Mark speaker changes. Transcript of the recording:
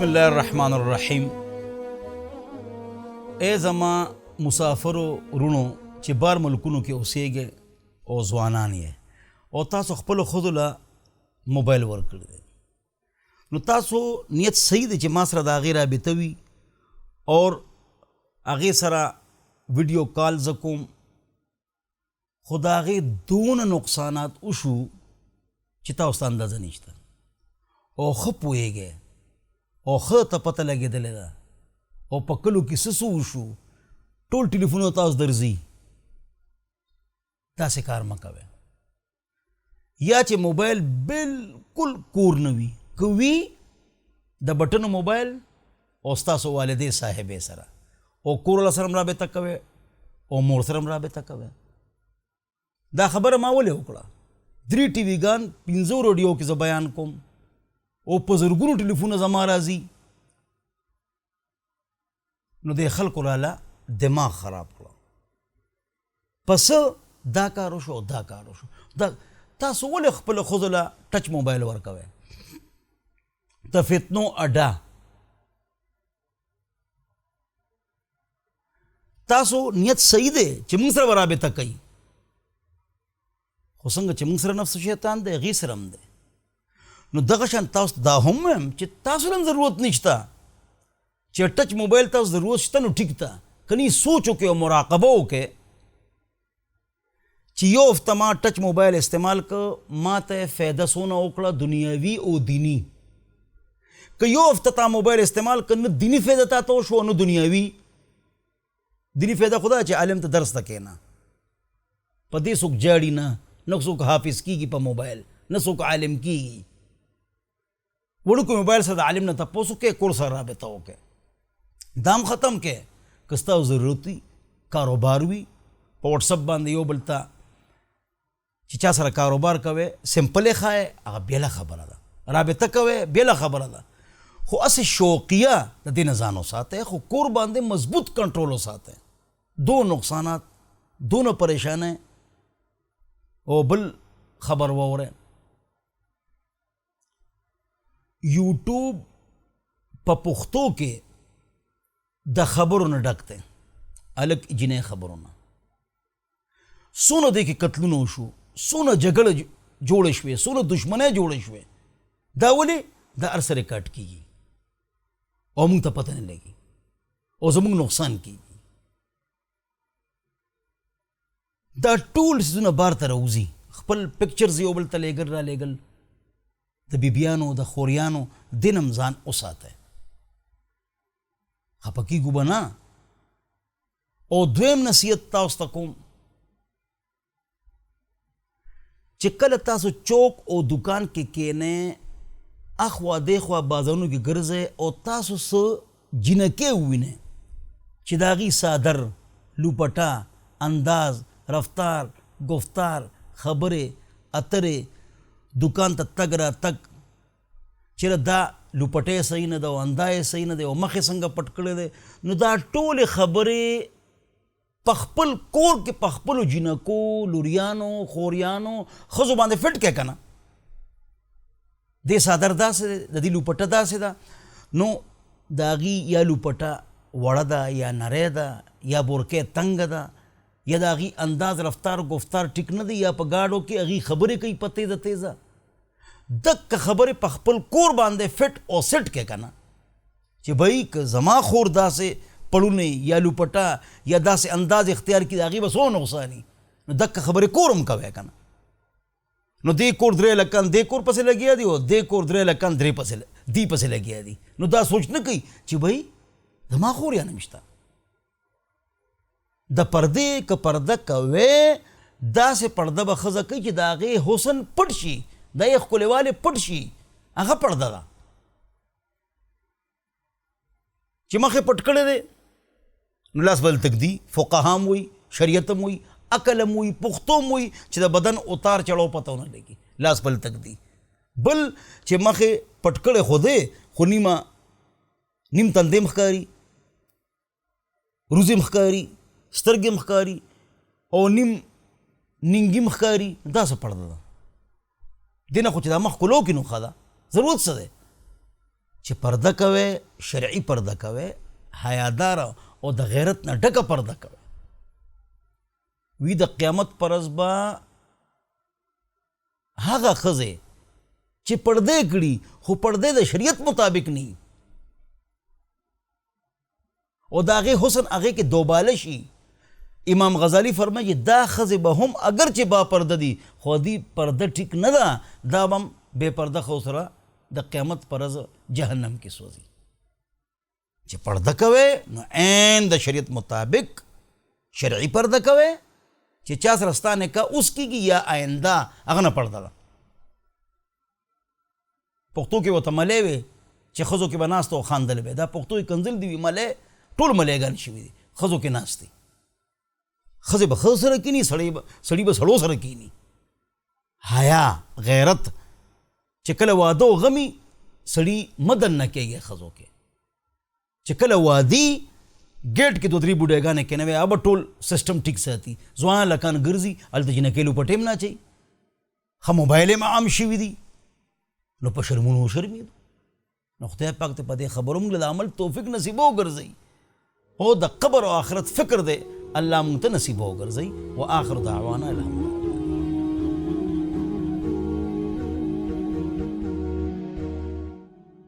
Speaker 1: الله الرحمن الرحیم. ای زما مسافرو ورونو چې بار ملکونو کې اوسېږئ او ځوانان یې او تاسو خپلو ښځو له موبایل ورکړی دی، نو تاسو نیت صحیح دی چې ما سره د هغې رابطه وي اور هغې سره ویډیو کال زه کوم، خو د هغې دونه نقصانات وشو چې تاسو ته اندازه نشته او ښه پوهېږئ او ښه ته پته لګېدلې ده او په کلو کې څه څه وشو، ټول ټلیفونونه تاسو درځي. داسې کار مه کوئ. یا چې موبایل بلکل کور نه وي، که وي د بټنو موبایل او ستاسو والدې صاحبې سره او کور له سره هم رابطه کوئ او مور سره هم رابطه کوئ. دا خبره ما ولې وکړه؟ 3 ټي وي ګان 15 رادیو کې زه بیان کوم او په زرګونو ټلیفونه زما راځي، نو د خلکو راله دماغ خراب کړه. پس دا کار وشو دا کار وشو. تاسو ولې خپلو ښځو له ټچ موبایل ورکوئ؟ د فتنو اډه. تاسو نیت صحیح دی چې موږ سره به رابطه کوي، خو څنګه چې موږ سره نفس شیطان دی هغې سره هم دی. نو دغه شان تاسو دا هم وایم چې تاسو هم ضرورت نشته چې ټچ موبایل تاسو ضرورت شته، نو ټیک ده، کنی سوچ وکړئ او مراقبه وکړئ چې یو هفته ما ټچ موبایل استعمال که ما ته فایده څونه وکړه دنیاوي او دینی. که یو هفته تا موبایل استعمال که نه دینی فایده تا ته وشوه نه دنیاوي. دینی فایده خو دا چې عالم ته درس ته کښېنه، په دې څوک جاړي نه څوک حافظ کېږي په موبایل، نه څوک عالم کېږي. وړوکو موبایل سره د عالم نه تپوس وکړئ، کور سره رابطه وکړئ. دام ختم کړئ. که ستاسو ضرورت وي، کاروبار وي، په واټسپ باندې یو بل ته چې چا سره کاروبار کوئ سمپل یې ښایئ، هغه بېله خبره ده. رابطه کوئ بېله خبره ده، خو هسې شوقیه د دې نه ځان وساتئ، خو کور باندې مضبوط کنټرول وساتئ. دو نقصانات، دونه پریشانۍ. او بل خبر واورئ، یوټیوب په پښتو کې د خبرو نه ډک دی، هلک جنۍ خبرونه. څونه دی کې قتلونه وشو، څونه جګړه جوړې شوې، څونه دشمنۍ جوړې شوې. دا ولې؟ دا هر څه ریکارډ کېږي او موږ ته پته نه لګي او زموږ نقصان کېږي. دا ټول څیزونه بار ته راوځي. خپل پکچرز یو بل ته لیږل را لیږل، د بیبیانو د خوریانو دین هم ځان وساتئ، خفه کېږو به نه. او دویم نصیحت تاسو ته کوم چې کله تاسو چوک او دکان کې کښېنئ، اخوا دېخوا بازارونو کې ګرځئ او تاسو څه جینکې ووینئ چې د هغې صادر، لوپټه، انداز، رفتار، گفتار، خبرې اترې، دکان ته تګ را تګ، چېرې دا لوپټۍ صحیح نه ده او اندا یې صحیح نه دی او مخ یې څنګه پټ کړی دی، نو دا ټولې خبرې په خپل کور کې په خپلو جینکو، لوریانو، خوریانو، ښځو باندې فټ کړئ که نه. دې صادر داسې دی، د دې لوپټه داسې ده، نو د هغې یا لوپټه وړه ده یا نری ده یا بورکۍ تنګه ده یا د هغې انداز، رفتار، گفتار ټیک نه دی، یا په ګاډو کې هغې خبرې کوي په تیزه تیزه. دقه خبرې په خپل کور باندې فټ او سیټ کړئ که نه، چې بھئی که زما خور داسې پړونی یا لوپټه یا داسې انداز اختیار کړي د هغې به څو نقصاني، نو دقه خبرې کور هم کوئ که نه. نو دې کور 3 لکان دې کور پسې لګیا دي او دې کور 3 لکان دې پسې لګیا دي، نو دا سوچ نه کوي چې بھئی زما خور یا نه شته. د پردې که پرده کوې، داسې پرده به ښځه کوي چې د هغې حسن پټ شي، د یې ښکلېوالی پټ شي، هغه پرده ده. چې مخ یې پټ کړی دی نو لاس به دلته ږدي. فقها هم وایي، شریعت هم وایي، عقل هم وایي، پښتو هم وایي چې د بدن اتار چړو پته ونه لګي، لاس به دلته ږدي. بل چې مخ یې پټ کړی خو دی، خو نیم تندی هم ښکاري، روزي هم ښکاري، سترګې هم ښکاري او نینګي هم ښکاري، دا څه پرده ده؟ دې نه خو چې دا مخ کلو کې نو ښه ده. ضرورت څه دی چې پرده کوي شرعي پرده کوي، حیادار او د غیرت نه ډکه پرده کوي. وی د قیامت پر ورځ به هغه ښځې چې پردې کړي خو پردې د شریعت مطابق نه او د هغې حسن هغې کې دوباله شي. امام غزالی فرمایي دا ښځې به هم اگر چې با پرده دي خو دې پرده ټیک نه ده، دا به هم بې پرده ښځو سره د قیامت پر ورځ جهنم کې سوځي. چې پرده کوي نو عین د شریعت مطابق شرعي پرده کوي چې چا سره ستا نکاح اوس کېږي یا آینده هغه نه پرده ده. پښتو کې ورته ملی وې چې ښځو کې به ناسته او خاندل به، دا پښتو یې کنځل دي وي ملی ټول ملیګان شوي دي ښځو کې ناستې. ښځې به ښځو سره کیني، سړي به سړو سره کیني. حیا غیرت چې کله واده او غمي سړي مدن نه کېږي ښځو کې. چې کله وادي ګیټ کې 2-3 بوډاګانې کېنوي هغه به ټول سیسټم ټیک ساتي. ځوان لکان ګرځي هلته جنکۍ لو په ټیم نه اچوي. ښه موبایل یې عام شوي دي نو په شرمونو وشرمېدو. نو خدای پاک ته په دې خبرو موږ له عمل توفیق نصیب وګرځوي او د قبر او آخرت فکر دی الله موږ ته نصیب وګرځوي. و آخر دعوانا الحمد